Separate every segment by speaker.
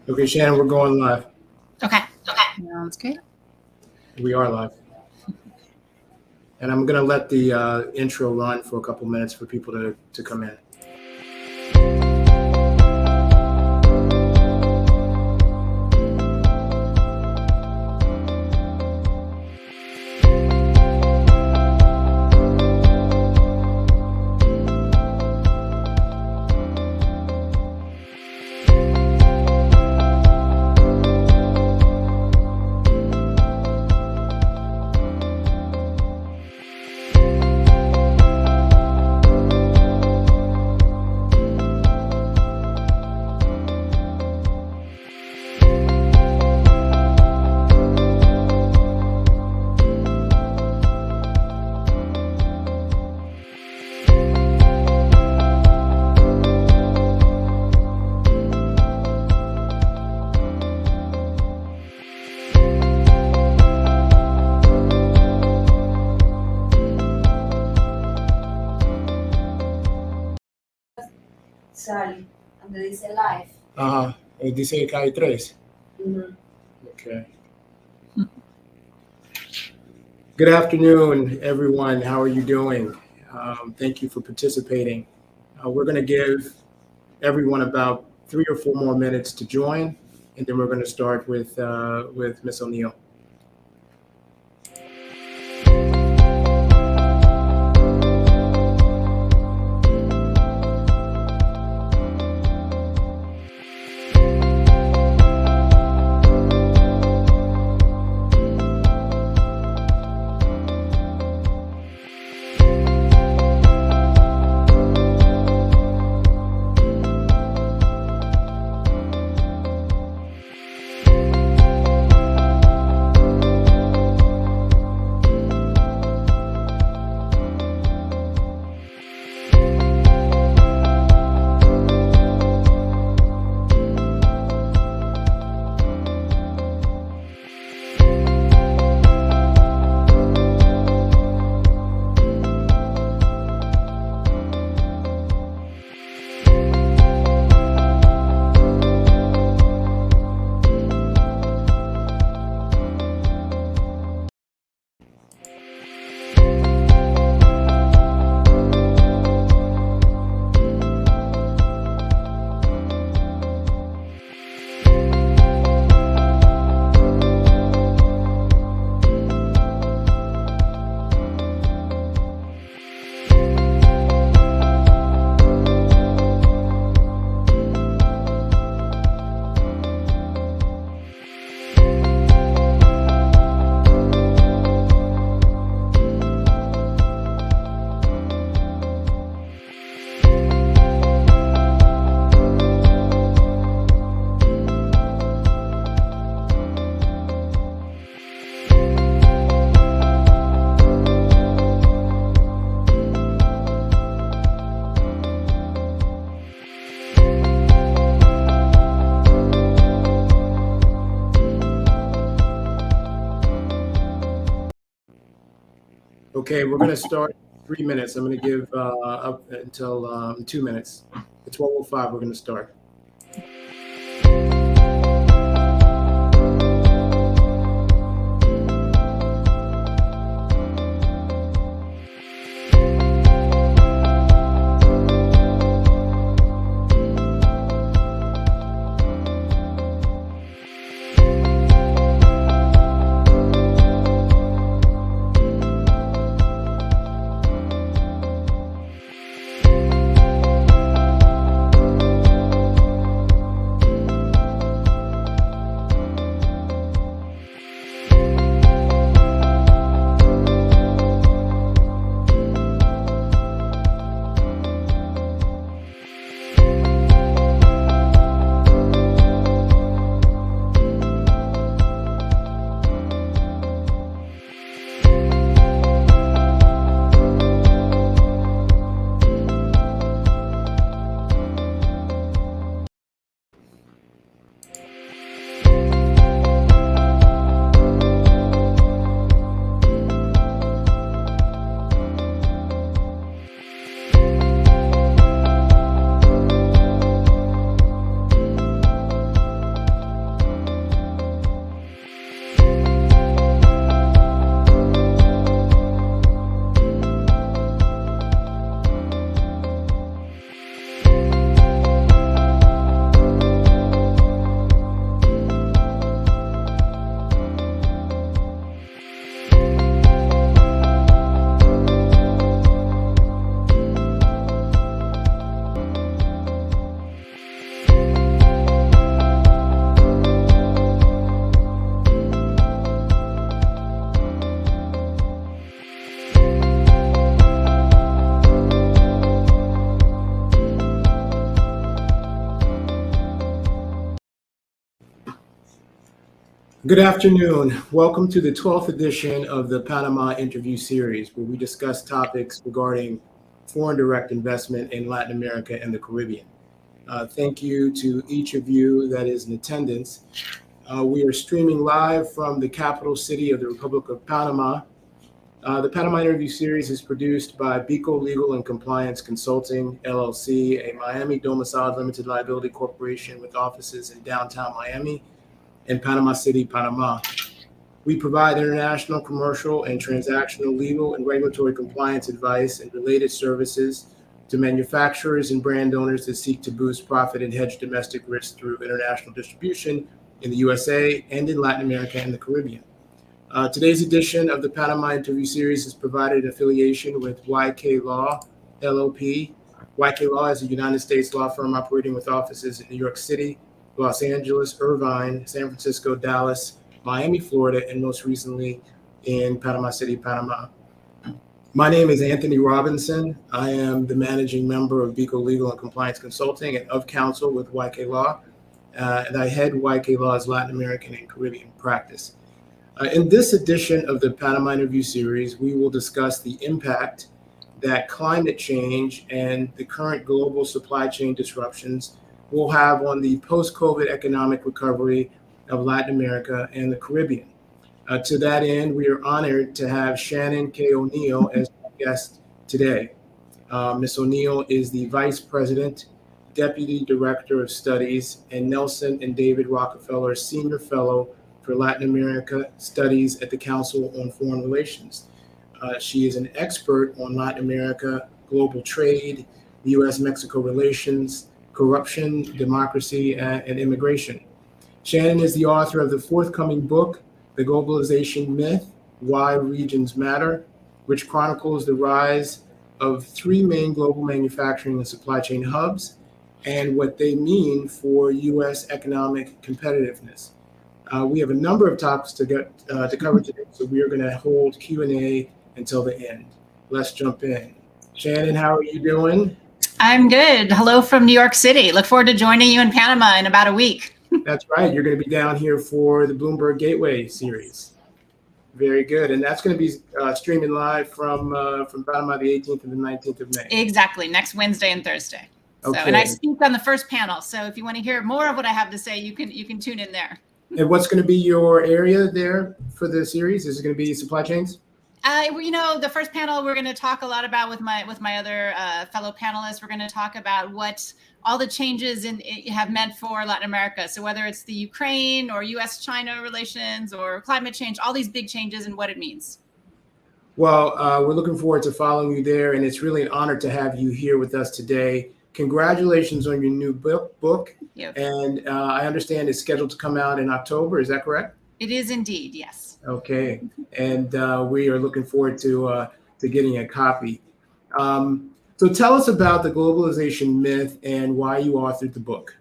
Speaker 1: Okay, Shannon, we're going live.
Speaker 2: Okay. Sounds good.
Speaker 1: We are live. And I'm going to let the intro run for a couple minutes for people to come in.
Speaker 3: Sally, donde dice live.
Speaker 1: Ajá, dice que hay tres. Okay. Good afternoon, everyone. How are you doing? Thank you for participating. We're going to give everyone about 3 or 4 more minutes to join, and then we're going to start with Ms. O'Neill. Okay, we're going to start 3 minutes. I'm going to give up until 2 minutes. At 12:05, we're going to start. Good afternoon. Welcome to the 12th edition of the Panama Interview Series, where we discuss topics regarding foreign direct investment in Latin America and the Caribbean. Thank you to each of you that is in attendance. We are streaming live from the capital city of the Republic of Panama. The Panama Interview Series is produced by BICO Legal and Compliance Consulting, LLC, a Miami domiciled limited liability corporation with offices in downtown Miami and Panama City, Panama. We provide international, commercial, and transactional legal and regulatory compliance advice and related services to manufacturers and brand owners that seek to boost profit and hedge domestic risk through international distribution in the USA and in Latin America and the Caribbean. Today's edition of the Panama Interview Series is provided in affiliation with YK Law, LLP. YK Law is a United States law firm operating with offices in New York City, Los Angeles, Irvine, San Francisco, Dallas, Miami, Florida, and most recently in Panama City, Panama. My name is Anthony Robinson. I am the managing member of BICO Legal and Compliance Consulting and of counsel with YK Law, and I head YK Law's Latin American and Caribbean practice. In this edition of the Panama Interview Series, we will discuss the impact that climate change and the current global supply chain disruptions will have on the post-COVID economic recovery of Latin America and the Caribbean. To that end, we are honored to have Shannon K. O'Neill as our guest today. Ms. O'Neill is the Vice President, Deputy Director of Studies, and Nelson and David Rockefeller Senior Fellow for Latin America Studies at the Council on Foreign Relations. She is an expert on Latin America, global trade, U.S.-Mexico relations, corruption, democracy, and immigration. Shannon is the author of the forthcoming book, The Globalization Myth, Why Regions Matter, which chronicles the rise of three main global manufacturing and supply chain hubs and what they mean for U.S. economic competitiveness. We have a number of topics to cover today, so we are going to hold Q&A until the end. Let's jump in. Shannon, how are you doing?
Speaker 2: I'm good. Hello from New York City. Look forward to joining you in Panama in about a week.
Speaker 1: That's right. You're going to be down here for the Bloomberg Gateway series. Very good. And that's going to be streaming live from Panama the 18th and the 19th of May.
Speaker 2: Exactly. Next Wednesday and Thursday.
Speaker 1: Okay.
Speaker 2: So, and I speak on the first panel. So if you want to hear more of what I have to say, you can tune in there.
Speaker 1: And what's going to be your area there for the series? Is it going to be supply chains?
Speaker 2: The first panel we're going to talk a lot about with my other fellow panelists. We're going to talk about what all the changes have meant for Latin America. So whether it's the Ukraine or U.S.-China relations or climate change, all these big changes and what it means.
Speaker 1: Well, we're looking forward to following you there, and it's really an honor to have you here with us today. Congratulations on your new book.
Speaker 2: Yep.
Speaker 1: And I understand it's scheduled to come out in October. Is that correct?
Speaker 2: It is indeed, yes.
Speaker 1: Okay, and we are looking forward to getting a copy. So tell us about the globalization myth and why you authored the book.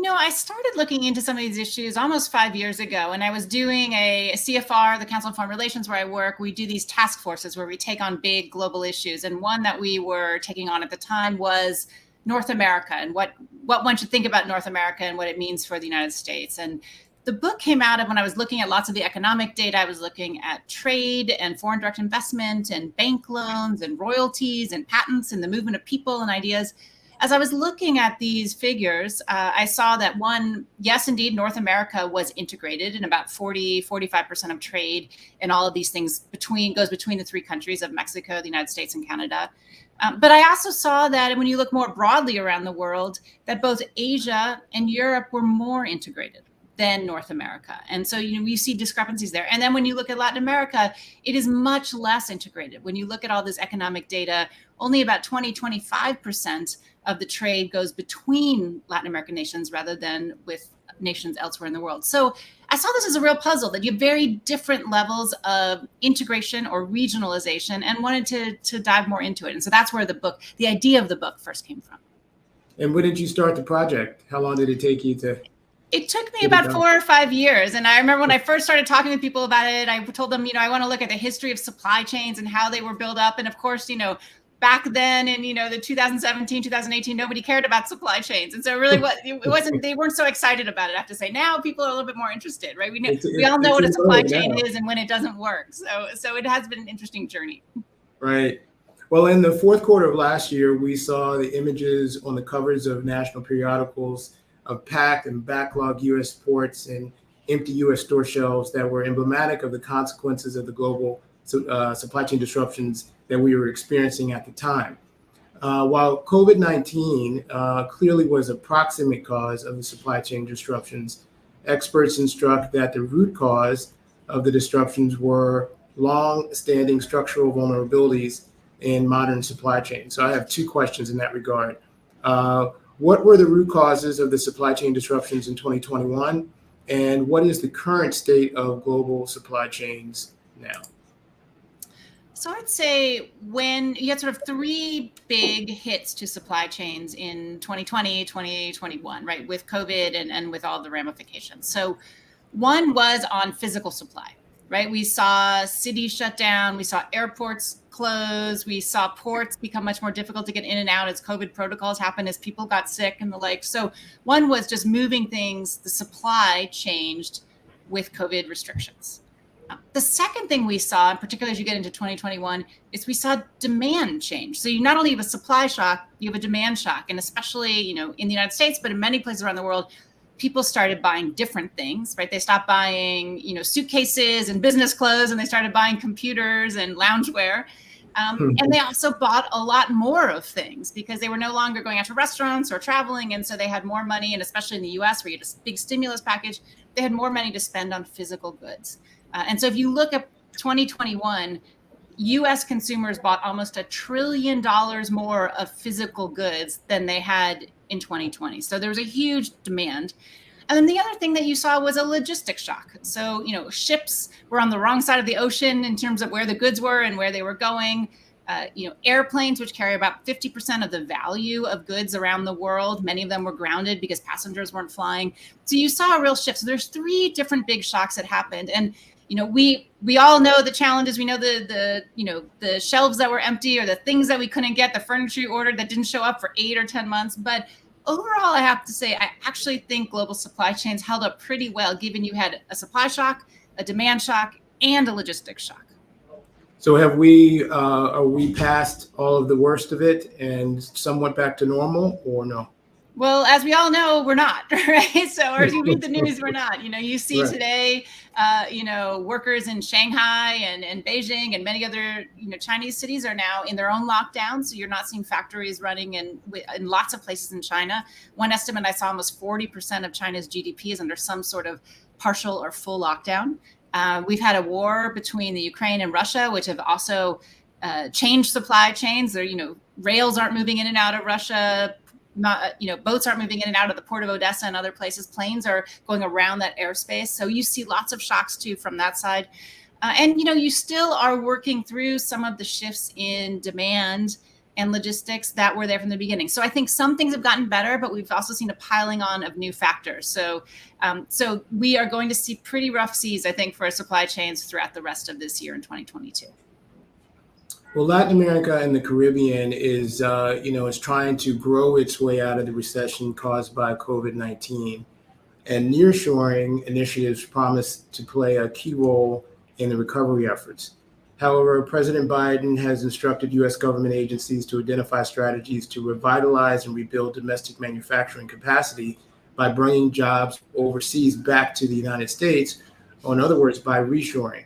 Speaker 2: I started looking into some of these issues almost 5 years ago, and I was doing a CFR, the Council on Foreign Relations, where I work. We do these task forces where we take on big global issues, and one that we were taking on at the time was North America and what one should think about North America and what it means for the United States. And the book came out of when I was looking at lots of the economic data. I was looking at trade and foreign direct investment and bank loans and royalties and patents and the movement of people and ideas. As I was looking at these figures, I saw that yes, indeed, North America was integrated in about 45% of trade and all of these things goes between the three countries of Mexico, the United States, and Canada. But I also saw that when you look more broadly around the world, that both Asia and Europe were more integrated than North America. And so, we see discrepancies there. And then when you look at Latin America, it is much less integrated. When you look at all this economic data, only about 25% of the trade goes between Latin American nations rather than with nations elsewhere in the world. So I saw this as a real puzzle, that you have very different levels of integration or regionalization, and wanted to dive more into it. And so that's where the idea of the book first came from.
Speaker 1: And when did you start the project? How long did it take you to?
Speaker 2: It took me about 4 or 5 years. And I remember when I first started talking with people about it, I told them, I want to look at the history of supply chains and how they were built up. And of course, back then in, the 2017, 2018, nobody cared about supply chains. And so really they weren't so excited about it, I have to say. Now people are a little bit more interested, right? We all know what a supply chain is and when it doesn't work. So it has been an interesting journey.
Speaker 1: Right. Well, in the fourth quarter of last year, we saw the images on the covers of national periodicals of packed and backlogged U.S. ports and empty U.S. store shelves that were emblematic of the consequences of the global supply chain disruptions that we were experiencing at the time. While COVID-19 clearly was a proximate cause of the supply chain disruptions, experts instruct that the root cause of the disruptions were long-standing structural vulnerabilities in modern supply chains. So I have two questions in that regard. What were the root causes of the supply chain disruptions in 2021? And what is the current state of global supply chains now?
Speaker 2: So I'd say when you had sort of three big hits to supply chains in 2020, 2021, right, with COVID and with all the ramifications. So one was on physical supply, right? We saw cities shut down, we saw airports close, we saw ports become much more difficult to get in and out as COVID protocols happened, as people got sick and the like. So one was just moving things, the supply changed with COVID restrictions. The second thing we saw, and particularly as you get into 2021, is we saw demand change. So you not only have a supply shock, you have a demand shock. And especially, in the United States, but in many places around the world, people started buying different things, right? They stopped buying, suitcases and business clothes, and they started buying computers and loungewear. And they also bought a lot more of things because they were no longer going out to restaurants or traveling. And so they had more money, and especially in the US, where you had a big stimulus package, they had more money to spend on physical goods. And so if you look at 2021, US consumers bought almost $1 trillion more of physical goods than they had in 2020. So there was a huge demand. And then the other thing that you saw was a logistics shock. So, ships were on the wrong side of the ocean in terms of where the goods were and where they were going. Airplanes, which carry about 50% of the value of goods around the world, many of them were grounded because passengers weren't flying. So you saw a real shift. So there's three different big shocks that happened. And we all know the challenges. We know the shelves that were empty, or the things that we couldn't get, the furniture you ordered that didn't show up for 8 or 10 months. But overall, I have to say, I actually think global supply chains held up pretty well, given you had a supply shock, a demand shock, and a logistics shock.
Speaker 1: So are we past all of the worst of it and somewhat back to normal, or no?
Speaker 2: Well, as we all know, we're not, right? So, or as you read the news, we're not. You see
Speaker 1: Right.
Speaker 2: today, workers in Shanghai and Beijing and many other, Chinese cities are now in their own lockdown. So you're not seeing factories running in lots of places in China. One estimate I saw, almost 40% of China's GDP is under some sort of partial or full lockdown. We've had a war between the Ukraine and Russia, which have also changed supply chains. Rails aren't moving in and out of Russia. Boats aren't moving in and out of the port of Odessa and other places. Planes are going around that airspace. So you see lots of shocks too from that side. And you still are working through some of the shifts in demand and logistics that were there from the beginning. So I think some things have gotten better, but we've also seen a piling on of new factors. So we are going to see pretty rough seas, I think, for our supply chains throughout the rest of this year in 2022.
Speaker 1: Well, Latin America and the Caribbean is trying to grow its way out of the recession caused by COVID-19, and nearshoring initiatives promise to play a key role in the recovery efforts. However, President Biden has instructed U.S. government agencies to identify strategies to revitalize and rebuild domestic manufacturing capacity by bringing jobs overseas back to the United States, or in other words, by reshoring.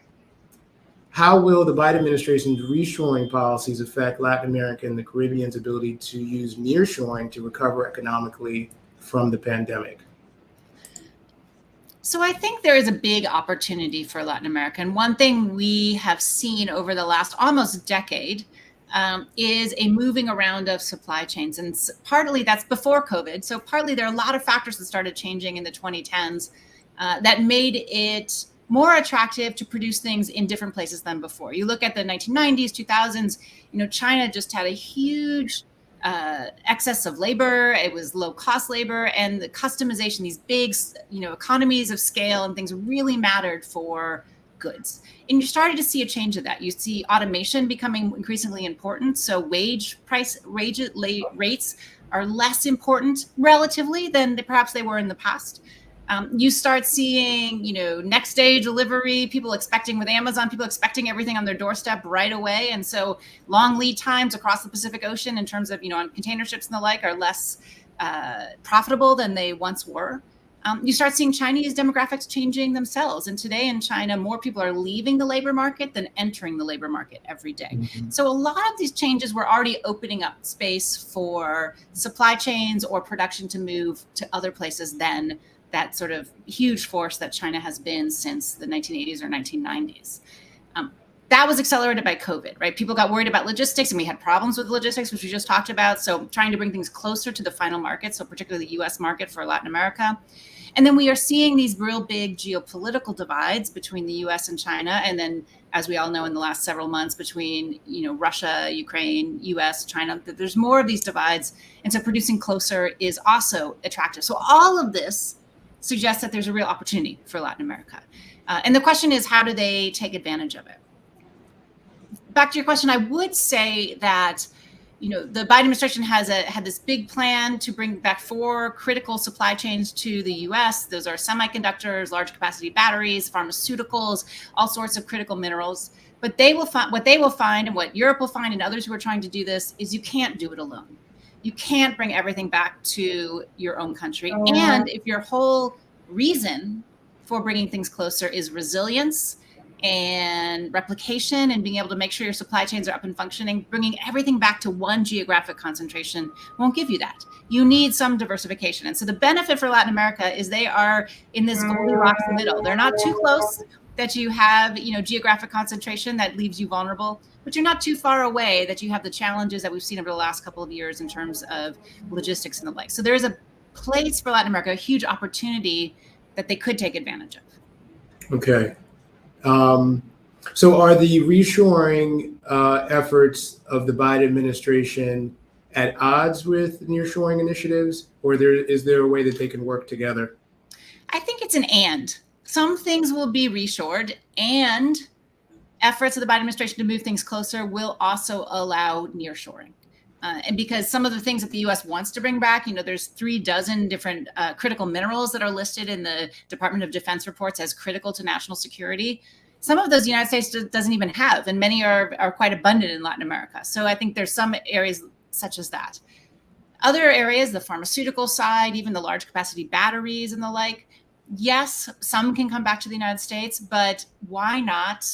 Speaker 1: How will the Biden administration's reshoring policies affect Latin America and the Caribbean's ability to use nearshoring to recover economically from the pandemic?
Speaker 2: So I think there is a big opportunity for Latin America. And one thing we have seen over the last almost decade is a moving around of supply chains. And partly that's before COVID. So partly there are a lot of factors that started changing in the 2010s that made it more attractive to produce things in different places than before. You look at the 1990s, 2000s, China just had a huge excess of labor. It was low cost labor, and the customization, these big, economies of scale and things really mattered for goods. And you're starting to see a change of that. You see automation becoming increasingly important. So rates are less important relatively than perhaps they were in the past. You start seeing, next day delivery, people expecting with Amazon, people expecting everything on their doorstep right away. And so long lead times across the Pacific Ocean in terms of, on container ships and the like are less profitable than they once were. You start seeing Chinese demographics changing themselves. And today in China, more people are leaving the labor market than entering the labor market every day. Mm-hmm. So a lot of these changes were already opening up space for supply chains or production to move to other places than that sort of huge force that China has been since the 1980s or 1990s. That was accelerated by COVID, right? People got worried about logistics, and we had problems with logistics, which we just talked about. So trying to bring things closer to the final market, so particularly the US market for Latin America. And then we are seeing these real big geopolitical divides between the US and China. And then, as we all know, in the last several months between, Russia, Ukraine, US, China, that there's more of these divides. And so producing closer is also attractive. So all of this suggests that there's a real opportunity for Latin America. And the question is, how do they take advantage of it? Back to your question, I would say that, the Biden administration had this big plan to bring back 4 critical supply chains to the U.S. Those are semiconductors, large capacity batteries, pharmaceuticals, all sorts of critical minerals. But what they will find, and what Europe will find, and others who are trying to do this, is you can't do it alone. You can't bring everything back to your own country. And if your whole reason for bringing things closer is resilience and replication and being able to make sure your supply chains are up and functioning, bringing everything back to one geographic concentration won't give you that. You need some diversification. And so the benefit for Latin America is they are in this Goldilocks middle. They're not too close that you have, geographic concentration that leaves you vulnerable, but you're not too far away that you have the challenges that we've seen over the last couple of years in terms of logistics and the like. So there is a place for Latin America, a huge opportunity that they could take advantage of.
Speaker 1: Okay. So are the reshoring efforts of the Biden administration at odds with nearshoring initiatives, or is there a way that they can work together?
Speaker 2: I think it's an and. Some things will be reshored, and efforts of the Biden administration to move things closer will also allow nearshoring. And because some of the things that the U.S. wants to bring back, there's 36 different critical minerals that are listed in the Department of Defense reports as critical to national security. Some of those the United States doesn't even have, and many are quite abundant in Latin America. So I think there's some areas such as that. Other areas, the pharmaceutical side, even the large capacity batteries and the like, yes, some can come back to the United States, but why not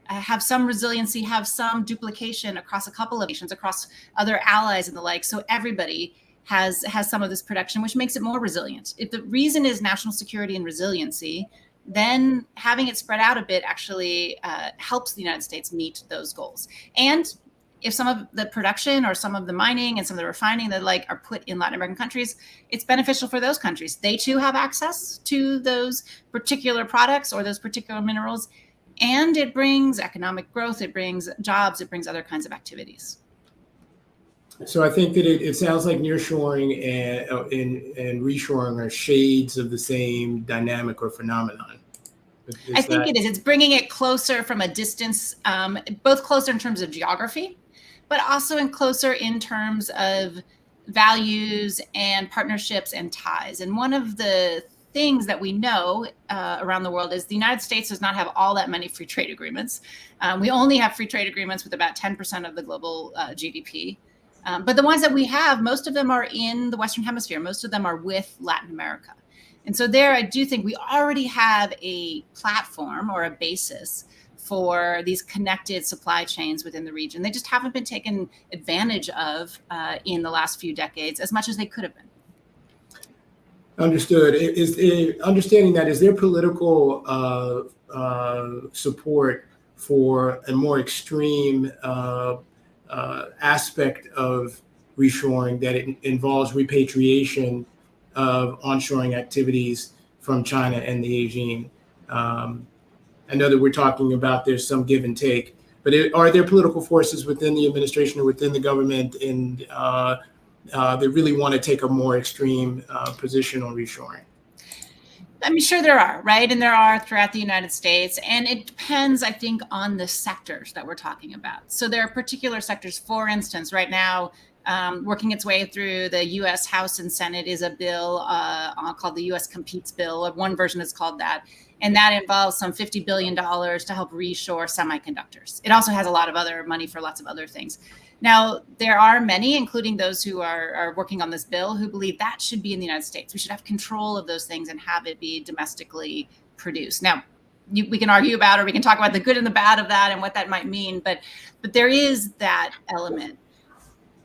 Speaker 2: have some resiliency, have some duplication across a couple of nations, across other allies and the like, so everybody has some of this production, which makes it more resilient. If the reason is national security and resiliency, then having it spread out a bit actually helps the United States meet those goals. And if some of the production or some of the mining and some of the refining that like are put in Latin American countries, it's beneficial for those countries. They too have access to those particular products or those particular minerals. And it brings economic growth, it brings jobs, it brings other kinds of activities.
Speaker 1: So I think that it sounds like nearshoring and reshoring are shades of the same dynamic or phenomenon.
Speaker 2: I think it is. It's bringing it closer from a distance, both closer in terms of geography, but also closer in terms of values and partnerships and ties. And one of the things that we know around the world is the United States does not have all that many free trade agreements. We only have free trade agreements with about 10% of the global GDP. But the ones that we have, most of them are in the Western Hemisphere. Most of them are with Latin America. And so there, I do think we already have a platform or a basis for these connected supply chains within the region. They just haven't been taken advantage of in the last few decades as much as they could have been.
Speaker 1: Understood. Understanding that, is there political support for a more extreme aspect of reshoring that it involves repatriation of onshoring activities from China and the regime? I know that we're talking about there's some give and take, but are there political forces within the administration or within the government and they really want to take a more extreme position on reshoring?
Speaker 2: I mean, sure there are, right? And there are throughout the United States. And it depends, I think, on the sectors that we're talking about. So there are particular sectors, for instance, right now, working its way through the U.S. House and Senate is a bill called the U.S. Competes Bill. One version is called that. And that involves some $50 billion to help reshore semiconductors. It also has a lot of other money for lots of other things. Now, there are many, including those who are working on this bill, who believe that should be in the United States. We should have control of those things and have it be domestically produced. Now, we can argue about, or we can talk about the good and the bad of that and what that might mean, but there is that element.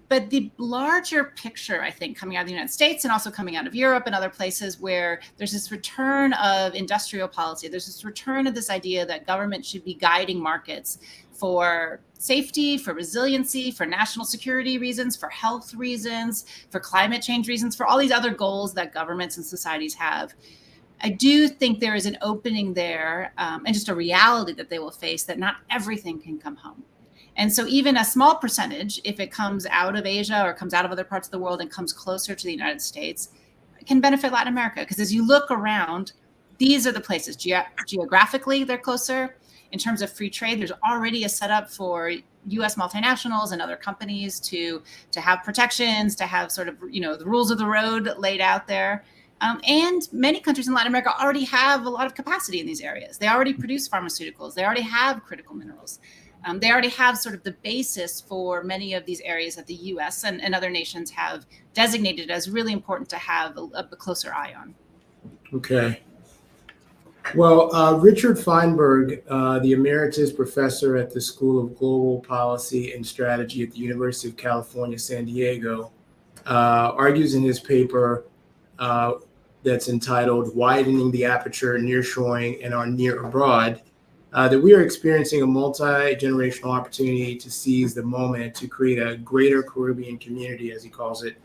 Speaker 2: But the larger picture, I think, coming out of the United States and also coming out of Europe and other places where there's this return of industrial policy, there's this return of this idea that government should be guiding markets for safety, for resiliency, for national security reasons, for health reasons, for climate change reasons, for all these other goals that governments and societies have. I do think there is an opening there and just a reality that they will face that not everything can come home. And so even a small percentage, if it comes out of Asia or comes out of other parts of the world and comes closer to the United States, can benefit Latin America. Because as you look around, these are the places. Geographically, they're closer. In terms of free trade, there's already a setup for U.S. multinationals and other companies to have protections, to have sort of, the rules of the road laid out there. And many countries in Latin America already have a lot of capacity in these areas. They already produce pharmaceuticals. They already have critical minerals. They already have sort of the basis for many of these areas that the U.S. and other nations have designated as really important to have a closer eye on.
Speaker 1: Okay. Well, Richard Feinberg, the emeritus professor at the School of Global Policy and Strategy at the University of California, San Diego, argues in his paper that's entitled "Widening the Aperture, Nearshoring and Our Near Abroad," that we are experiencing a multi-generational opportunity to seize the moment to create a greater Caribbean community, as he calls it,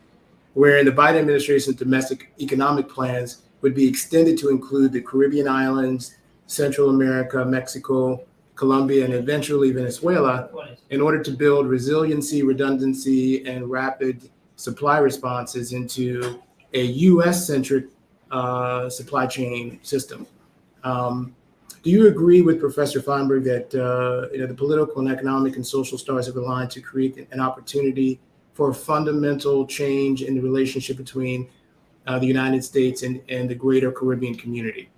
Speaker 1: wherein the Biden administration's domestic economic plans would be extended to include the Caribbean islands, Central America, Mexico, Colombia, and eventually Venezuela, in order to build resiliency, redundancy, and rapid supply responses into a U.S.-centric supply chain system. Do you agree with Professor Feinberg that the political and economic and social stars have aligned to create an opportunity for a fundamental change in the relationship between the United States and the greater Caribbean community?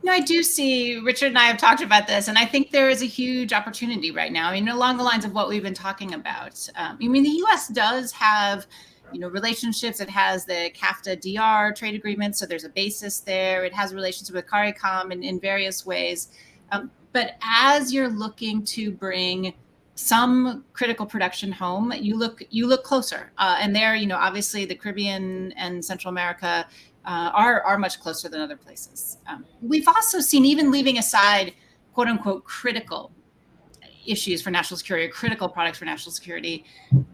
Speaker 2: I do see, Richard and I have talked about this, and I think there is a huge opportunity right now. Along the lines of what we've been talking about. The U.S. does have relationships. It has the CAFTA-DR trade agreement, so there's a basis there. It has relationships with CARICOM in various ways. But as you're looking to bring some critical production home, you look closer. And there, obviously the Caribbean and Central America are much closer than other places. We've also seen, even leaving aside quote unquote critical issues for national security, or critical products for national security,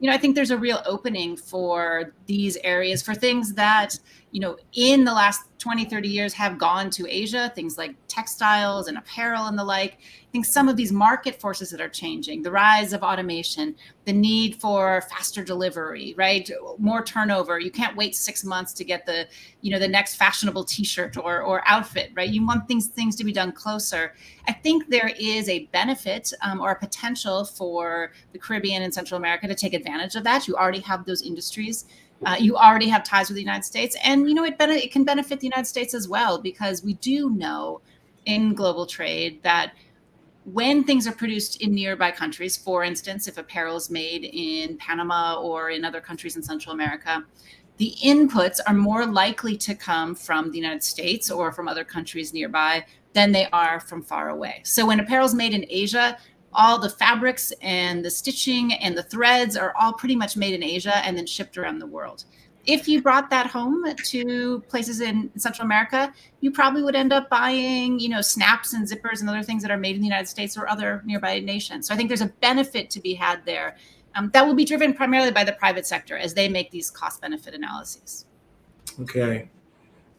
Speaker 2: I think there's a real opening for these areas for things that, in the last 20, 30 years have gone to Asia, things like textiles and apparel and the like. I think some of these market forces that are changing, the rise of automation, the need for faster delivery, right? More turnover. You can't wait 6 months to get the next fashionable t-shirt or outfit, right? You want things to be done closer. I think there is a benefit or a potential for the Caribbean and Central America to take advantage of that. You already have those industries. You already have ties with the United States, and it can benefit the United States as well, because we do know in global trade that when things are produced in nearby countries, for instance, if apparel is made in Panama or in other countries in Central America, the inputs are more likely to come from the United States or from other countries nearby than they are from far away. So when apparel is made in Asia, all the fabrics and the stitching and the threads are all pretty much made in Asia and then shipped around the world. If you brought that home to places in Central America, you probably would end up buying, snaps and zippers and other things that are made in the United States or other nearby nations. So I think there's a benefit to be had there that will be driven primarily by the private sector as they make these cost-benefit analyses.
Speaker 1: Okay.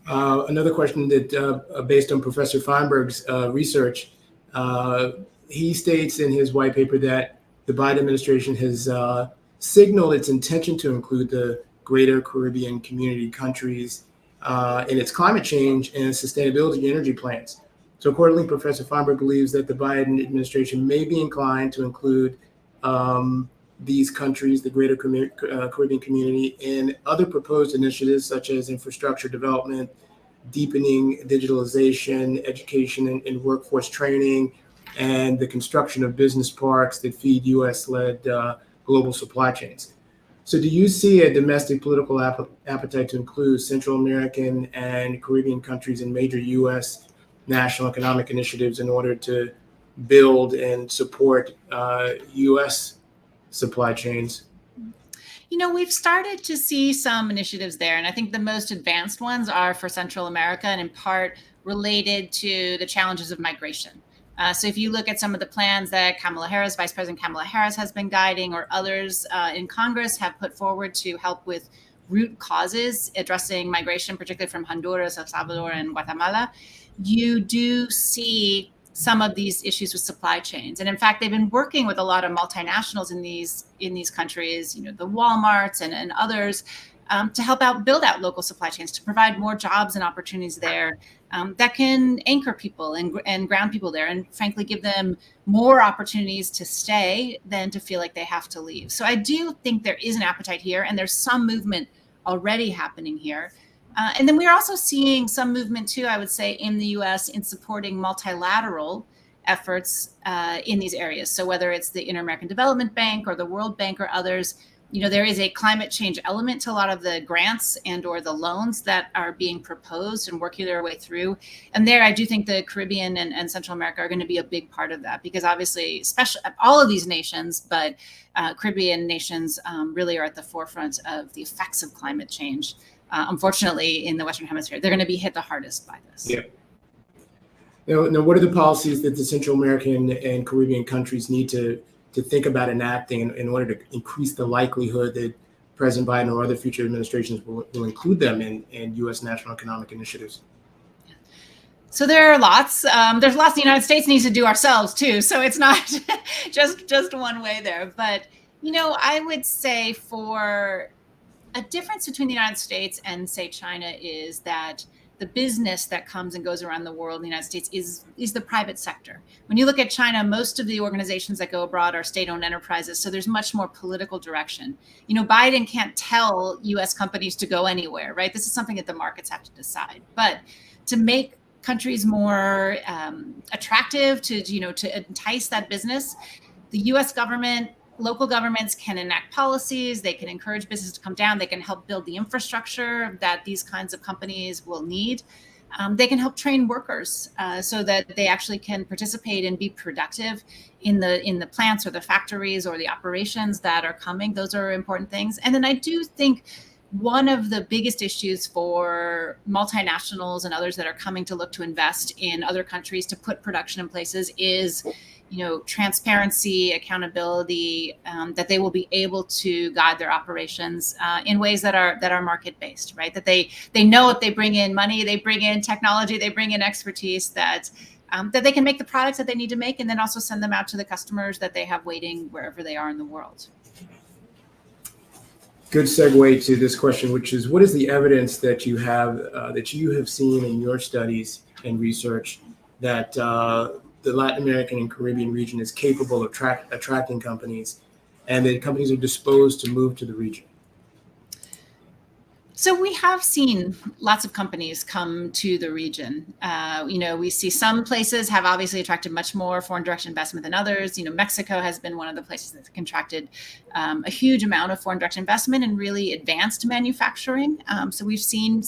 Speaker 1: Another question that, based on Professor Feinberg's research, he states in his white paper that the Biden administration has signaled its intention to include the greater Caribbean community countries in its climate change and sustainability energy plans. So accordingly, Professor Feinberg believes that the Biden administration may be inclined to include these countries, the greater Caribbean community, in other proposed initiatives such as infrastructure development, deepening digitalization, education and workforce training, and the construction of business parks that feed U.S.-led global supply chains. So do you see a domestic political appetite to include Central American and Caribbean countries in major U.S. national economic initiatives in order to build and support U.S. supply chains?
Speaker 2: You know, we've started to see some initiatives there, and I think the most advanced ones are for Central America and in part related to the challenges of migration. So if you look at some of the plans that Vice President Kamala Harris has been guiding, or others in Congress have put forward to help with root causes addressing migration, particularly from Honduras, El Salvador, and Guatemala, you do see some of these issues with supply chains. And in fact, they've been working with a lot of multinationals in these countries, you know, the Walmarts and others, to help build out local supply chains, to provide more jobs and opportunities there that can anchor people and ground people there, and frankly, give them more opportunities to stay than to feel like they have to leave. So I do think there is an appetite here, and there's some movement already happening here. And then we're also seeing some movement too, I would say, in the US in supporting multilateral efforts in these areas. So whether it's the Inter-American Development Bank or the World Bank or others, you know, there is a climate change element to a lot of the grants and or the loans that are being proposed and working their way through. And there, I do think the Caribbean and Central America are going to be a big part of that, because obviously, especially all of these nations, but Caribbean nations really are at the forefront of the effects of climate change. Unfortunately, in the Western Hemisphere, they're going to be hit the hardest by this.
Speaker 1: Yeah. Now, what are the policies that the Central American and Caribbean countries need to think about enacting in order to increase the likelihood that President Biden or other future administrations will include them in U.S. national economic initiatives?
Speaker 2: So there are lots. There's lots the United States needs to do ourselves too. So it's not just one way there. But, you know, I would say for a difference between the United States and, say, China is that the business that comes and goes around the world in the United States is the private sector. When you look at China, most of the organizations that go abroad are state-owned enterprises. So there's much more political direction. You know, Biden can't tell US companies to go anywhere, right? This is something that the markets have to decide. But to make countries more attractive to entice that business, the US government, local governments can enact policies, they can encourage business to come down, they can help build the infrastructure that these kinds of companies will need. They can help train workers so that they actually can participate and be productive in the plants or the factories or the operations that are coming. Those are important things. And then I do think one of the biggest issues for multinationals and others that are coming to look to invest in other countries to put production in places is, you know, transparency, accountability, that they will be able to guide their operations in ways that are market-based, right? That they know if they bring in money, they bring in technology, they bring in expertise, that they can make the products that they need to make, and then also send them out to the customers that they have waiting wherever they are in the world.
Speaker 1: Good segue to this question, which is, what is the evidence that you have seen in your studies and research that the Latin American and Caribbean region is capable of attracting companies, and that companies are disposed to move to the region?
Speaker 2: So we have seen lots of companies come to the region. You know, we see some places have obviously attracted much more foreign direct investment than others. You know, Mexico has been one of the places that's contracted a huge amount of foreign direct investment and really advanced manufacturing. So we've seen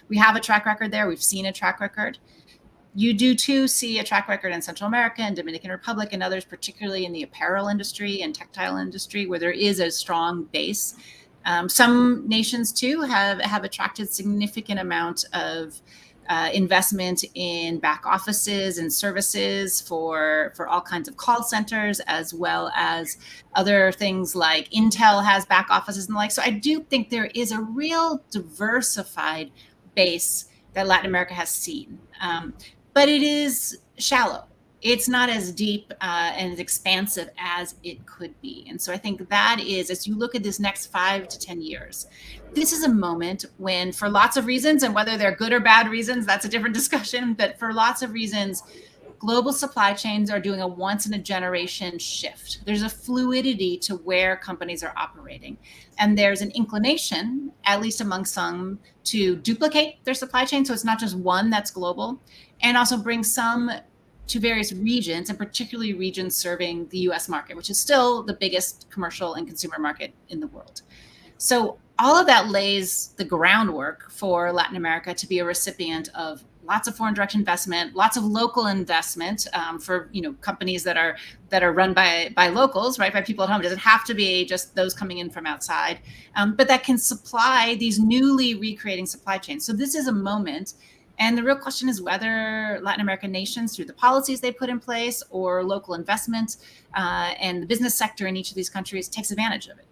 Speaker 2: we have a track record there. We've seen a track record. You do too see a track record in Central America and Dominican Republic and others, particularly in the apparel industry and textile industry, where there is a strong base. Some nations too have attracted significant amount of investment in back offices and services for all kinds of call centers, as well as other things like Intel has back offices and the like. So I do think there is a real diversified base that Latin America has seen. But it is shallow. it's not as deep and as expansive as it could be. And so I think that is, as you look at this next 5 to 10 years, this is a moment when, for lots of reasons, and whether they're good or bad reasons, that's a different discussion, but for lots of reasons, global supply chains are doing a once in a generation shift. There's a fluidity to where companies are operating. And there's an inclination, at least among some, to duplicate their supply chain. So it's not just one that's global, and also bring some to various regions, and particularly regions serving the US market, which is still the biggest commercial and consumer market in the world. So all of that lays the groundwork for Latin America to be a recipient of lots of foreign direct investment, lots of local investment for companies that are run by locals, right, by people at home. It doesn't have to be just those coming in from outside, but that can supply these newly recreating supply chains. So this is a moment. And the real question is whether Latin American nations, through the policies they put in place or local investment and the business sector in each of these countries, takes advantage of it.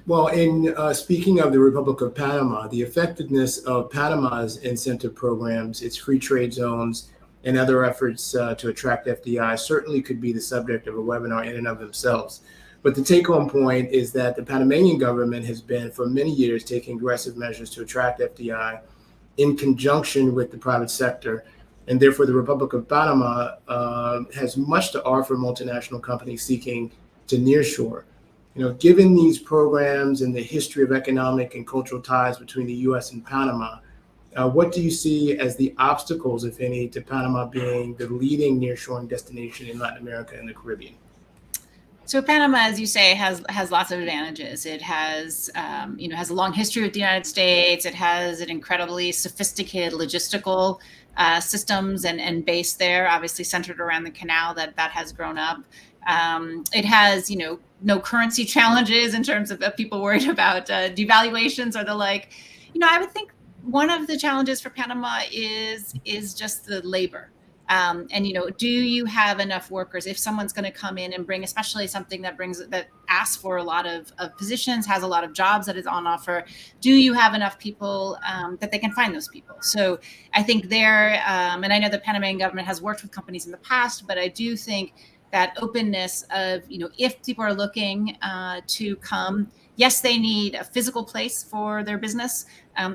Speaker 1: Well, in speaking of the Republic of Panama, the effectiveness of Panama's incentive programs, its free trade zones, and other efforts to attract FDI certainly could be the subject of a webinar in and of themselves. But the take-home point is that the Panamanian government has been, for many years, taking aggressive measures to attract FDI in conjunction with the private sector. And therefore, the Republic of Panama has much to offer multinational companies seeking to nearshore. Given these programs and the history of economic and cultural ties between the U.S. and Panama, what do you see as the obstacles, if any, to Panama being the leading nearshoring destination in Latin America and the Caribbean?
Speaker 2: So Panama, as you say, has lots of advantages. It has has a long history with the United States. It has an incredibly sophisticated logistical systems and base there, obviously centered around the canal that has grown up. It has no currency challenges in terms of people worried about devaluations or the like. I would think one of the challenges for Panama is just the labor. Do you have enough workers? If someone's going to come in and bring, especially something that asks for a lot of positions, has a lot of jobs that is on offer, do you have enough people that they can find those people? So I think and I know the Panamanian government has worked with companies in the past, but I do think that openness of, if people are looking to come, yes, they need a physical place for their business.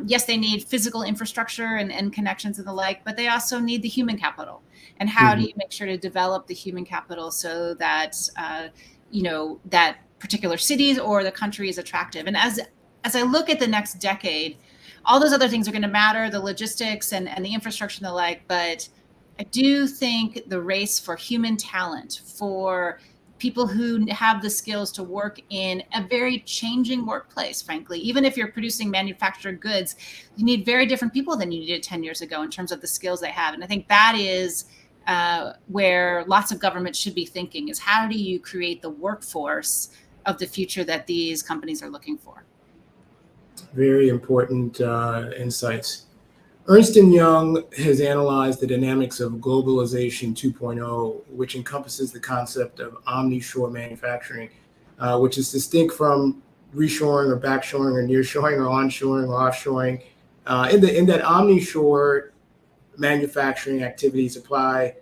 Speaker 2: Yes, they need physical infrastructure and connections and the like, but they also need the human capital. And how do you make sure to develop the human capital so that, that particular cities or the country is attractive? And as I look at the next decade, all those other things are going to matter, the logistics and the infrastructure and the like, but I do think the race for human talent, for people who have the skills to work in a very changing workplace, frankly, even if you're producing manufactured goods, you need very different people than you needed 10 years ago in terms of the skills they have. And I think that is where lots of governments should be thinking, is how do you create the workforce of the future that these companies are looking for? Very
Speaker 1: important insights. Ernst & Young has analyzed the dynamics of globalization 2.0, which encompasses the concept of omni-shore manufacturing, which is distinct from reshoring or backshoring or nearshoring or onshoring or offshoring. In that omni-shore manufacturing activities apply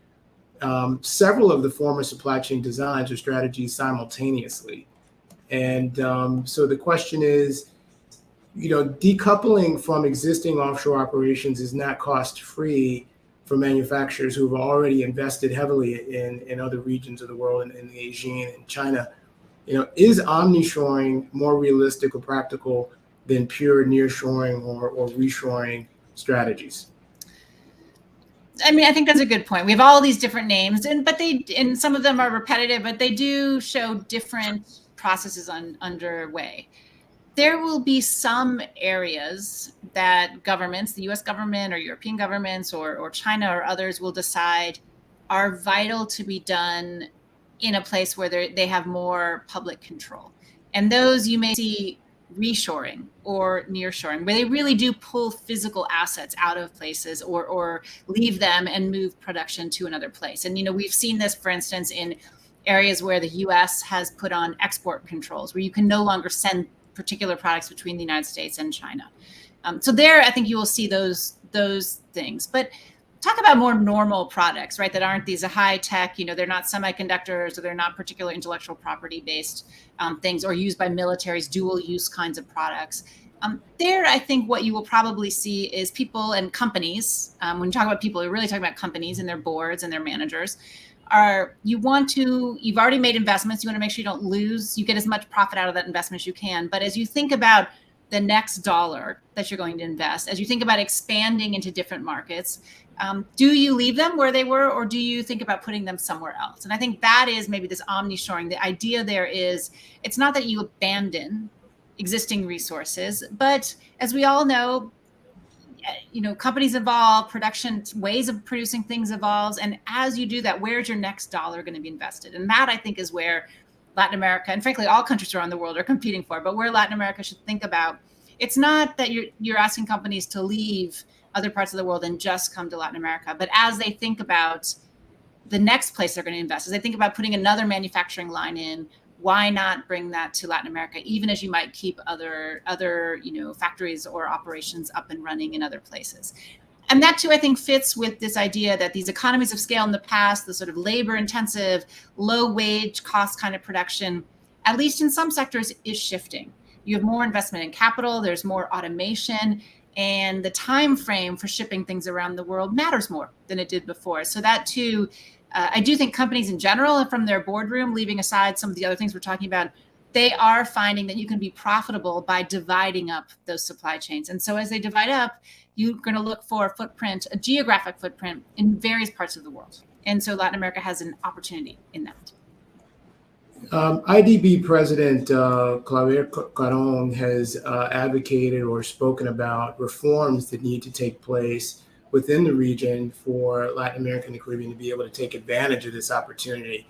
Speaker 1: several of the former supply chain designs or strategies simultaneously. And so the question is, decoupling from existing offshore operations is not cost-free for manufacturers who have already invested heavily in other regions of the world, in the Asian and China. Is omnishoring more realistic or practical than pure nearshoring or reshoring strategies?
Speaker 2: I mean, I think that's a good point. We have all these different names, and some of them are repetitive, but they do show different processes underway. There will be some areas that governments, the US government or European governments or China or others, will decide are vital to be done in a place where they have more public control. And those you may see reshoring or nearshoring, where they really do pull physical assets out of places or leave them and move production to another place. And, we've seen this, for instance, in areas where the US has put on export controls, where you can no longer send particular products between the United States and China. So there, I think you will see those things. But talk about more normal products, right? That aren't these high tech, they're not semiconductors, or they're not particular intellectual property based things, or used by militaries, dual use kinds of products. There, I think what you will probably see is people and companies. When you talk about people, you're really talking about companies and their boards and their managers. You've already made investments. You want to make sure you don't lose. You get as much profit out of that investment as you can. But as you think about the next dollar that you're going to invest, as you think about expanding into different markets, do you leave them where they were, or do you think about putting them somewhere else? And I think that is maybe this omnishoring. The idea there is, it's not that you abandon existing resources, but as we all know, companies evolve, production ways of producing things evolves. And as you do that, where's your next dollar going to be invested? And that, I think, is where Latin America, and frankly, all countries around the world, are competing for, but where Latin America should think about. It's not that you're asking companies to leave other parts of the world and just come to Latin America, but as they think about the next place they're going to invest, as they think about putting another manufacturing line in, why not bring that to Latin America, even as you might keep other factories or operations up and running in other places? And that too, I think, fits with this idea that these economies of scale in the past, the sort of labor intensive, low wage cost kind of production, at least in some sectors, is shifting. You have more investment in capital, there's more automation, and the time frame for shipping things around the world matters more than it did before. So that too, I do think companies in general, and from their boardroom, leaving aside some of the other things we're talking about, they are finding that you can be profitable by dividing up those supply chains. And so as they divide up, you're going to look for a geographic footprint in various parts of the world. And so Latin America has an opportunity in that.
Speaker 1: IDB President Claver Caron has advocated or spoken about reforms that need to take place within the region for Latin America and the Caribbean to be able to take advantage of this opportunity.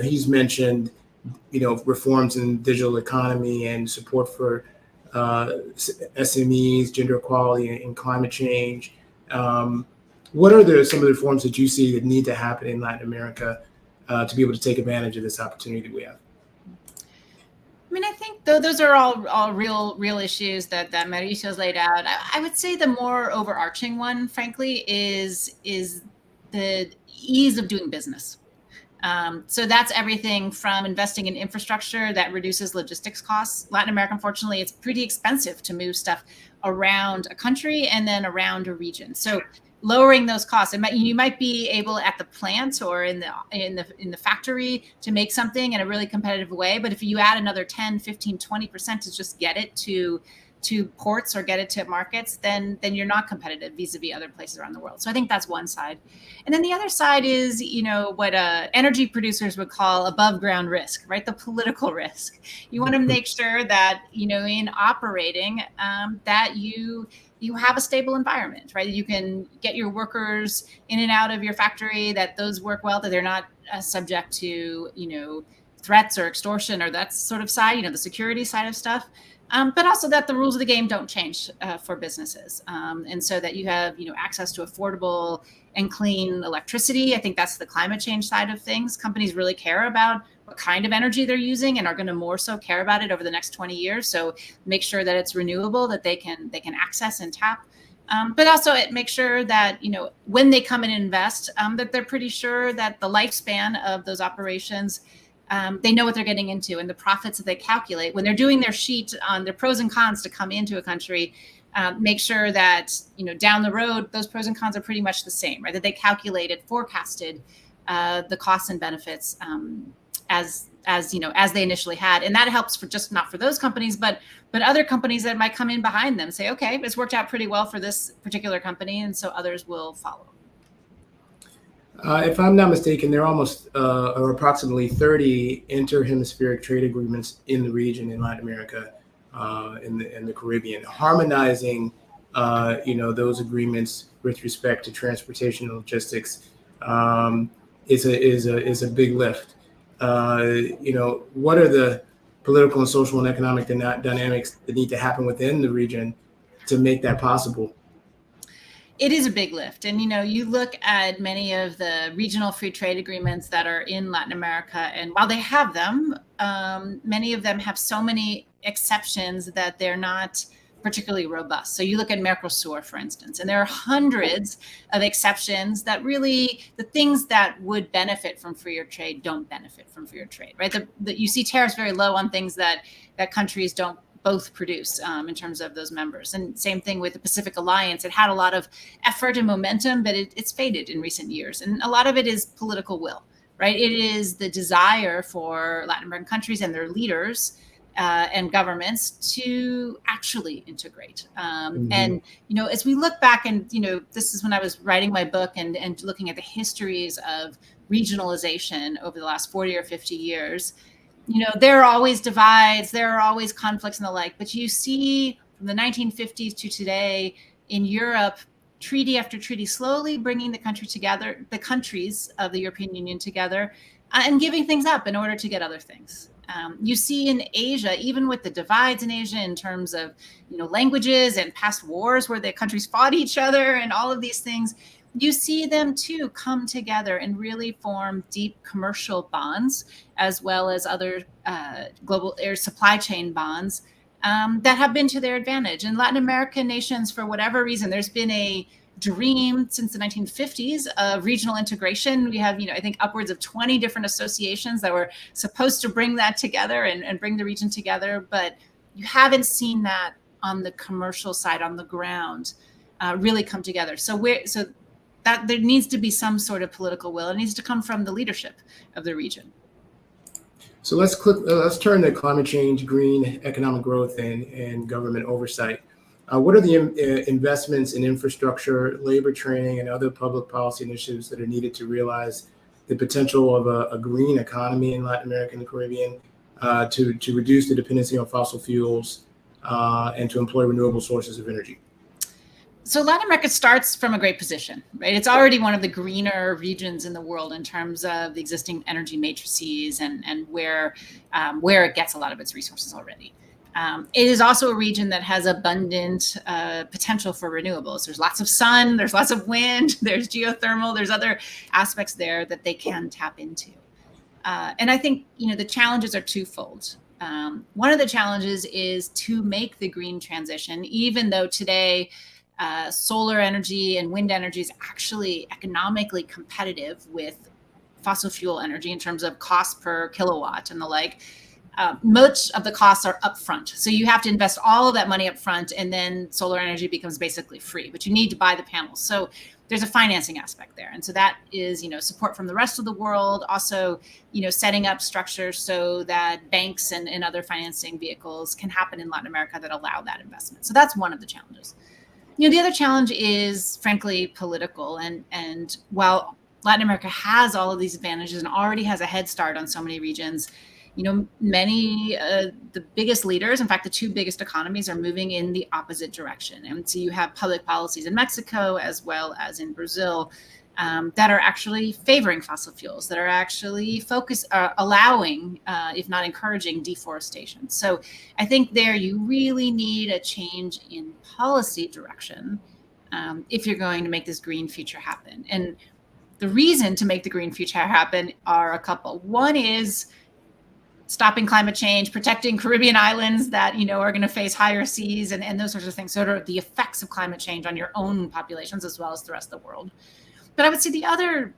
Speaker 1: He's mentioned, reforms in digital economy and support for SMEs, gender equality, and climate change. What are some of the reforms that you see that need to happen in Latin America to be able to take advantage of this opportunity that we have?
Speaker 2: I mean, I think those are all real issues that Mauricio's laid out. I would say the more overarching one, frankly, is the ease of doing business. So that's everything from investing in infrastructure that reduces logistics costs. Latin America, unfortunately, it's pretty expensive to move stuff around a country and then around a region. So lowering those costs, you might be able at the plant or in the factory to make something in a really competitive way. But if you add another 10, 15, 20% to just get it to ports or get it to markets, then you're not competitive vis-a-vis other places around the world. So I think that's one side. And then the other side is, what energy producers would call above ground risk, right? The political risk. You want to make sure that, in operating, that you have a stable environment, right? You can get your workers in and out of your factory, that those work well, that they're not subject to, threats or extortion or that sort of side, the security side of stuff. But also that the rules of the game don't change for businesses. And so that you have, access to affordable and clean electricity. I think that's the climate change side of things. Companies really care about what kind of energy they're using and are going to more so care about it over the next 20 years. So make sure that it's renewable, that they can access and tap. But also make sure that, when they come in and invest, that they're pretty sure that the lifespan of those operations, they know what they're getting into, and the profits that they calculate when they're doing their sheet on their pros and cons to come into a country, make sure that, down the road, those pros and cons are pretty much the same, right? That they forecasted the costs and benefits as they initially had. And that helps for just not for those companies, but other companies that might come in behind them say, okay, it's worked out pretty well for this particular company, and so others will follow.
Speaker 1: If I'm not mistaken, there are almost or approximately 30 inter-hemispheric trade agreements in the region in Latin America, in the Caribbean, harmonizing, those agreements with respect to transportation and logistics is a big lift. What are the political and social and economic dynamics that need to happen within the region to make that possible?
Speaker 2: It is a big lift. And, you look at many of the regional free trade agreements that are in Latin America, and while they have them, many of them have so many exceptions that they're not particularly robust. So you look at Mercosur, for instance, and there are hundreds of exceptions that really, the things that would benefit from freer trade don't benefit from freer trade, right? You see tariffs very low on things that countries don't both produce in terms of those members. And same thing with the Pacific Alliance. It had a lot of effort and momentum, but it's faded in recent years. And a lot of it is political will, right? It is the desire for Latin American countries and their leaders and governments to actually integrate. And, as we look back and, this is when I was writing my book and looking at the histories of regionalization over the last 40 or 50 years, there are always divides, there are always conflicts and the like, but you see from the 1950s to today in Europe, treaty after treaty, slowly bringing the countries of the European Union together and giving things up in order to get other things. You see in Asia, even with the divides in Asia in terms of, languages and past wars where the countries fought each other and all of these things, you see them too come together and really form deep commercial bonds, as well as other global air supply chain bonds that have been to their advantage. In Latin American nations, for whatever reason, there's been a dream since the 1950s of regional integration. We have, I think upwards of 20 different associations that were supposed to bring that together and bring the region together, but you haven't seen that on the commercial side, on the ground, really come together. So that there needs to be some sort of political will. It needs to come from the leadership of the region.
Speaker 1: So let's turn to climate change, green economic growth, and government oversight. What are the investments in infrastructure, labor training, and other public policy initiatives that are needed to realize the potential of a green economy in Latin America and the Caribbean, to reduce the dependency on fossil fuels and to employ renewable sources of energy?
Speaker 2: So Latin America starts from a great position, right? It's already one of the greener regions in the world in terms of the existing energy matrices and where it gets a lot of its resources already. It is also a region that has abundant potential for renewables. There's lots of sun, there's lots of wind, there's geothermal, there's other aspects there that they can tap into. And I think, the challenges are twofold. One of the challenges is to make the green transition, even though today, solar energy and wind energy is actually economically competitive with fossil fuel energy in terms of cost per kilowatt and the like. Much of the costs are upfront. So you have to invest all of that money upfront, and then solar energy becomes basically free, but you need to buy the panels. So there's a financing aspect there. And so that is, support from the rest of the world, also, setting up structures so that banks and other financing vehicles can happen in Latin America that allow that investment. So that's one of the challenges. The other challenge is, frankly, political. And while Latin America has all of these advantages and already has a head start on so many regions, many the biggest leaders, in fact, the two biggest economies are moving in the opposite direction. And so you have public policies in Mexico as well as in Brazil that are actually favoring fossil fuels, that are actually allowing, if not encouraging, deforestation. So I think there you really need a change in policy direction if you're going to make this green future happen. And the reason to make the green future happen are a couple. One is stopping climate change, protecting Caribbean islands that, are going to face higher seas and those sorts of things. So the effects of climate change on your own populations as well as the rest of the world. But I would say the other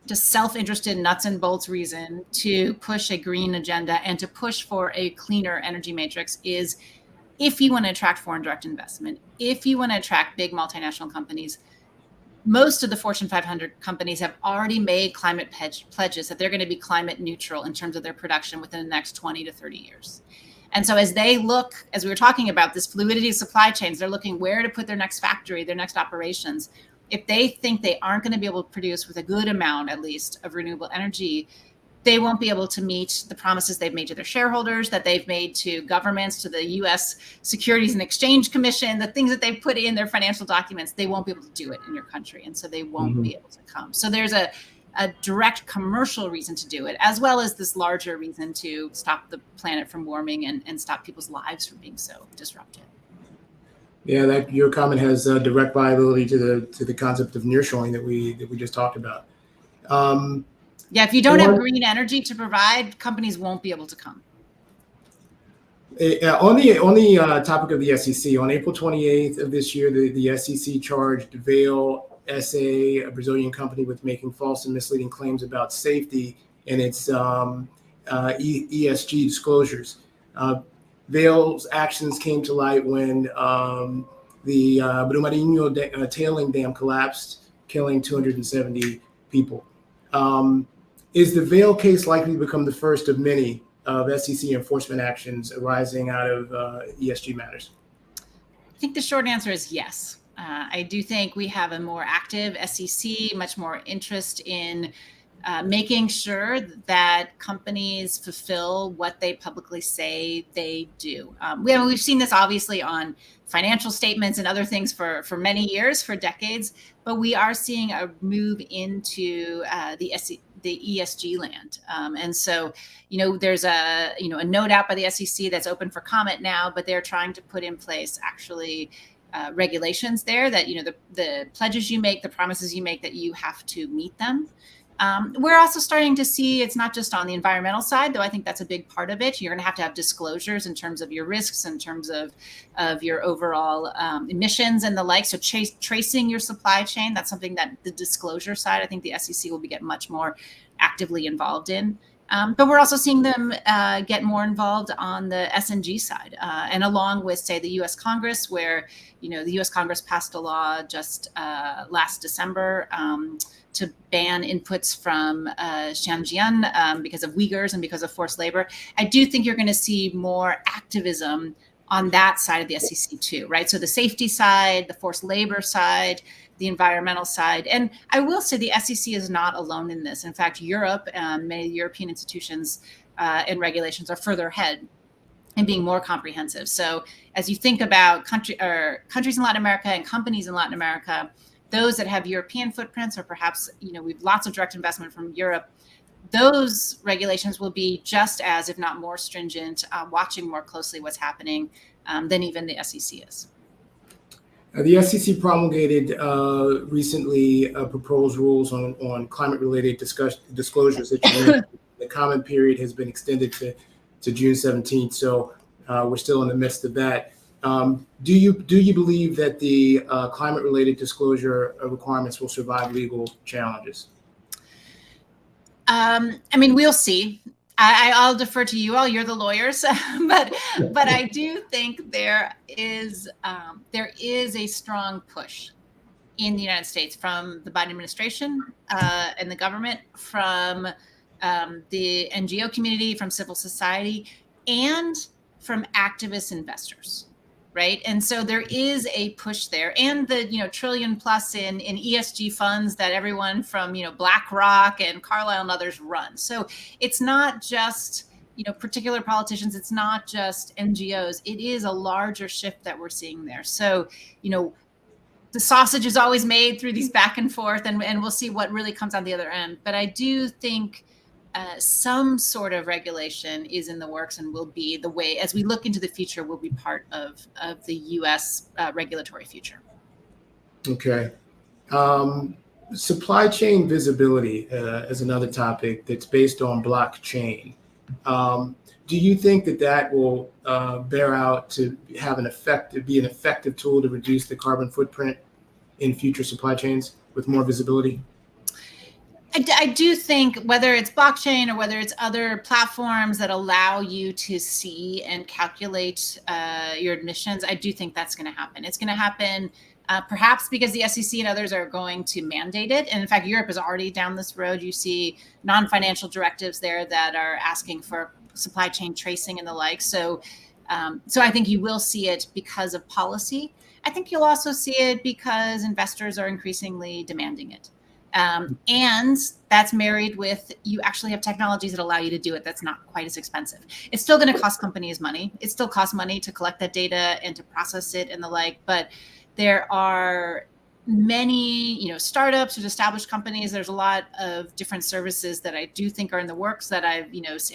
Speaker 2: just self-interested nuts and bolts reason to push a green agenda and to push for a cleaner energy matrix is if you want to attract foreign direct investment, if you want to attract big multinational companies. Most of the Fortune 500 companies have already made climate pledges that they're going to be climate neutral in terms of their production within the next 20 to 30 years. And so as they look, as we were talking about this fluidity of supply chains, they're looking where to put their next factory, their next operations. If they think they aren't going to be able to produce with a good amount, at least, of renewable energy, they won't be able to meet the promises they've made to their shareholders, that they've made to governments, to the U.S. Securities and Exchange Commission, the things that they've put in their financial documents. They won't be able to do it in your country. And so they won't be able to come. So there's a direct commercial reason to do it, as well as this larger reason to stop the planet from warming and stop people's lives from being so disrupted.
Speaker 1: Yeah, that your comment has direct viability to the concept of nearshoring that we just talked about.
Speaker 2: Yeah, if you don't have green energy to provide, companies won't be able to come.
Speaker 1: On the topic of the SEC, on April 28th of this year, the SEC charged Vale SA, a Brazilian company, with making false and misleading claims about safety in its ESG disclosures. Vale's actions came to light when the Brumadinho tailing dam collapsed, killing 270 people. Is the Vale case likely to become the first of many of SEC enforcement actions arising out of ESG matters?
Speaker 2: I think the short answer is yes. I do think we have a more active SEC, much more interest in making sure that companies fulfill what they publicly say they do. We've seen this obviously on financial statements and other things for many years, for decades, but we are seeing a move into the ESG land. And so, there's a note out by the SEC that's open for comment now, but they're trying to put in place actually regulations there that, the pledges you make, the promises you make, that you have to meet them. We're also starting to see it's not just on the environmental side, though I think that's a big part of it. You're going to have disclosures in terms of your risks, in terms of your overall emissions and the like. So tracing your supply chain, that's something that the disclosure side, I think the SEC will get much more actively involved in. But we're also seeing them get more involved on the S&G side, and along with, say, the U.S. Congress, where the U.S. Congress passed a law just last December to ban inputs from Xinjiang because of Uyghurs and because of forced labor. I do think you're going to see more activism on that side of the SEC too, right? So the safety side, the forced labor side, the environmental side. And I will say the SEC is not alone in this. In fact, Europe, many European institutions and regulations are further ahead and being more comprehensive. So as you think about countries in Latin America and companies in Latin America, those that have European footprints, or perhaps, we've lots of direct investment from Europe, those regulations will be just as, if not more stringent, watching more closely what's happening than even the SEC is.
Speaker 1: The SEC promulgated recently proposed rules on climate-related disclosures that the comment period has been extended to June 17th. So we're still in the midst of that. Do you believe that the climate-related disclosure requirements will survive legal challenges?
Speaker 2: We'll see. I'll defer to you all. You're the lawyers, but I do think there is a strong push in the United States from the Biden administration and the government, from the NGO community, from civil society, and from activist investors. Right. And so there is a push there, and the, trillion plus in ESG funds that everyone from, BlackRock and Carlyle and others run. So it's not just, particular politicians. It's not just NGOs. It is a larger shift that we're seeing there. So, the sausage is always made through these back and forth, and we'll see what really comes on the other end. But I do think some sort of regulation is in the works, and will be the way, as we look into the future, will be part of the U.S. Regulatory future.
Speaker 1: Okay. Supply chain visibility is another topic that's based on blockchain. Do you think that will bear out to have be an effective tool to reduce the carbon footprint in future supply chains with more visibility?
Speaker 2: I do think, whether it's blockchain or whether it's other platforms that allow you to see and calculate your emissions, I do think that's going to happen. It's going to happen perhaps because the SEC and others are going to mandate it. And in fact, Europe is already down this road. You see non-financial directives there that are asking for supply chain tracing and the like. So I think you will see it because of policy. I think you'll also see it because investors are increasingly demanding it. And that's married with, you actually have technologies that allow you to do it that's not quite as expensive. It's still going to cost companies money. It still costs money to collect that data and to process it and the like. But there are many, startups or established companies. There's a lot of different services that I do think are in the works that I've,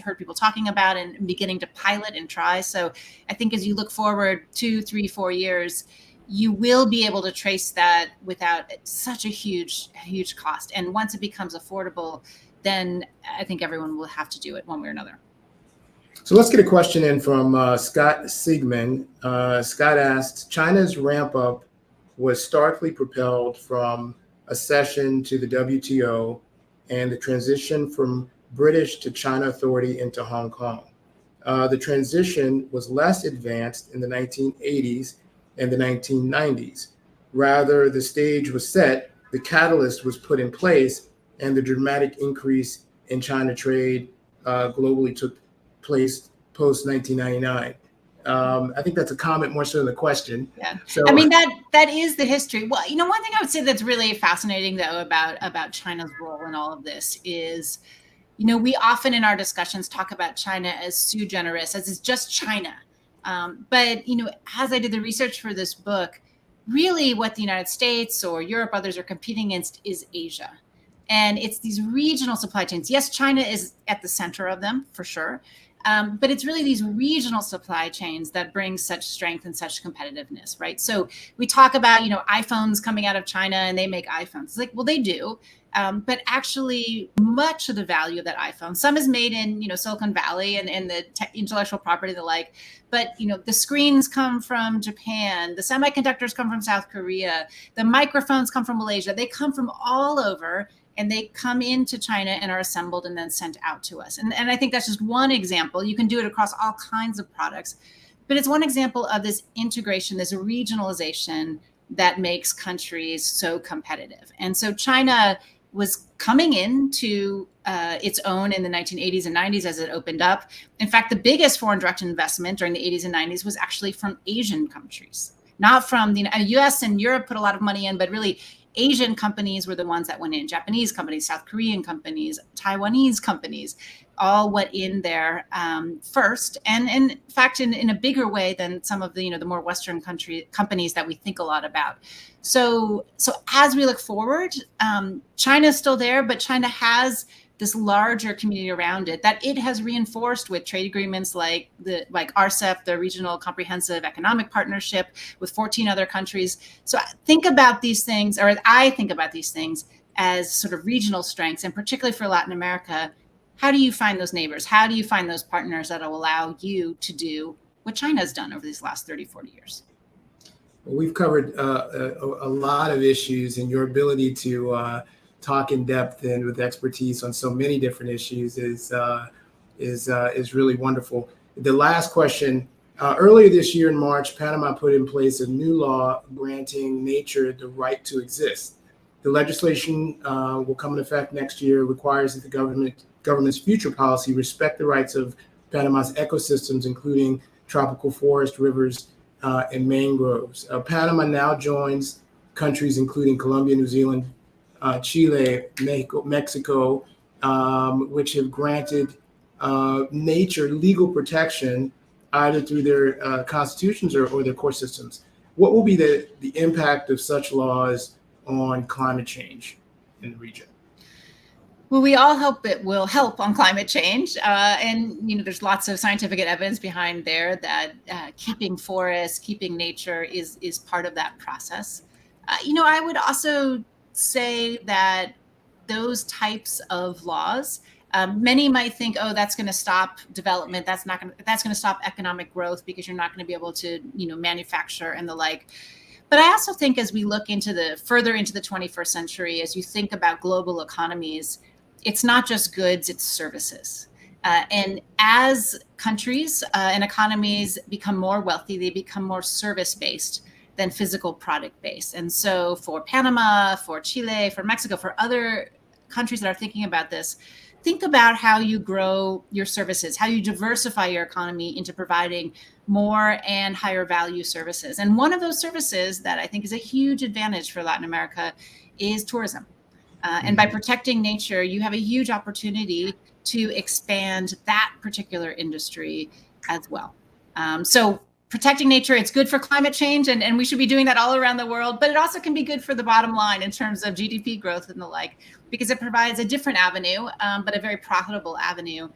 Speaker 2: heard people talking about and beginning to pilot and try. So I think as you look forward 2, 3, 4 years, you will be able to trace that without such a huge cost. And once it becomes affordable, then I think everyone will have to do it one way or another.
Speaker 1: So let's get a question in from Scott Sigman. Scott asked, China's ramp up was starkly propelled from accession to the WTO and the transition from British to China authority into Hong Kong. The transition was less advanced in the 1980s and the 1990s. Rather, the stage was set, the catalyst was put in place, and the dramatic increase in China trade globally took place post 1999. I think that's a comment more so than a question.
Speaker 2: Yeah.
Speaker 1: So,
Speaker 2: I mean, that is the history. Well, one thing I would say that's really fascinating, though, about China's role in all of this is, we often in our discussions talk about China as sui generis, as it's just China. But, as I did the research for this book, really what the United States or Europe, others are competing against is Asia. And it's these regional supply chains. Yes, China is at the center of them, for sure. But it's really these regional supply chains that bring such strength and such competitiveness, right? So we talk about, iPhones coming out of China and they make iPhones. It's like, well, they do. But actually, much of the value of that iPhone, some is made in, Silicon Valley and the intellectual property and the like. But, the screens come from Japan. The semiconductors come from South Korea. The microphones come from Malaysia. They come from all over. And they come into China and are assembled and then sent out to us. And I think that's just one example. You can do it across all kinds of products. But it's one example of this integration, this regionalization that makes countries so competitive. And so China was coming into its own in the 1980s and 90s as it opened up. In fact, the biggest foreign direct investment during the 80s and 90s was actually from Asian countries, not from the US and Europe put a lot of money in, but really Asian companies were the ones that went in. Japanese companies, South Korean companies, Taiwanese companies, all went in there first, and in fact, in a bigger way than some of the the more Western companies that we think a lot about. So as we look forward, China's still there, but China has this larger community around it that it has reinforced with trade agreements like RCEP, the Regional Comprehensive Economic Partnership, with 14 other countries. So think about these things, or I think about these things as sort of regional strengths, and particularly for Latin America. How do you find those neighbors? How do you find those partners that will allow you to do what China's done over these last 30, 40 years?
Speaker 1: We've covered a lot of issues, and your ability to talk in depth and with expertise on so many different issues is really wonderful. The last question, earlier this year in March, Panama put in place a new law granting nature the right to exist. The legislation will come into effect next year, requires that the government's future policy respect the rights of Panama's ecosystems, including tropical forest, rivers, and mangroves. Panama now joins countries including Colombia, New Zealand, Chile, Mexico, which have granted nature legal protection either through their constitutions or their court systems. What will be the impact of such laws on climate change in the region?
Speaker 2: Well, we all hope it will help on climate change. And, there's lots of scientific evidence behind there that keeping forests, keeping nature is part of that process. I would also say that those types of laws, many might think, oh, that's going to stop development. That's going to stop economic growth because you're not going to be able to, manufacture and the like. But I also think as we look further into the 21st century, as you think about global economies, it's not just goods, it's services. And as countries and economies become more wealthy, they become more service-based than physical product-based. And so for Panama, for Chile, for Mexico, for other countries that are thinking about this, think about how you grow your services, how you diversify your economy into providing more and higher value services. And one of those services that I think is a huge advantage for Latin America is tourism. And by protecting nature, you have a huge opportunity to expand that particular industry as well. So protecting nature, it's good for climate change, and we should be doing that all around the world, but it also can be good for the bottom line in terms of GDP growth and the like, because it provides a different avenue, but a very profitable avenue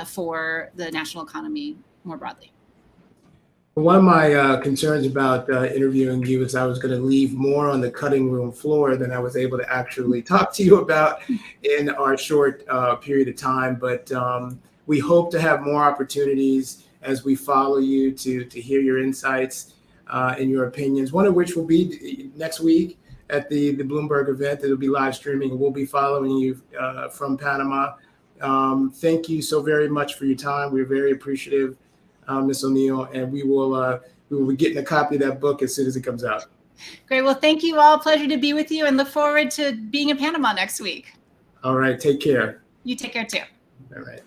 Speaker 2: for the national economy more broadly.
Speaker 1: One of my concerns about interviewing you is I was going to leave more on the cutting room floor than I was able to actually talk to you about in our short period of time. But We hope to have more opportunities as we follow you to hear your insights and your opinions, one of which will be next week at the Bloomberg event that will be live streaming, and we'll be following you from Panama. Thank you so very much for your time. We're very appreciative, Ms. O'Neill, and we will be getting a copy of that book as soon as it comes out.
Speaker 2: Great. Well, thank you all. Pleasure to be with you, and look forward to being in Panama next week.
Speaker 1: All right. Take care.
Speaker 2: You take care too.
Speaker 1: All right.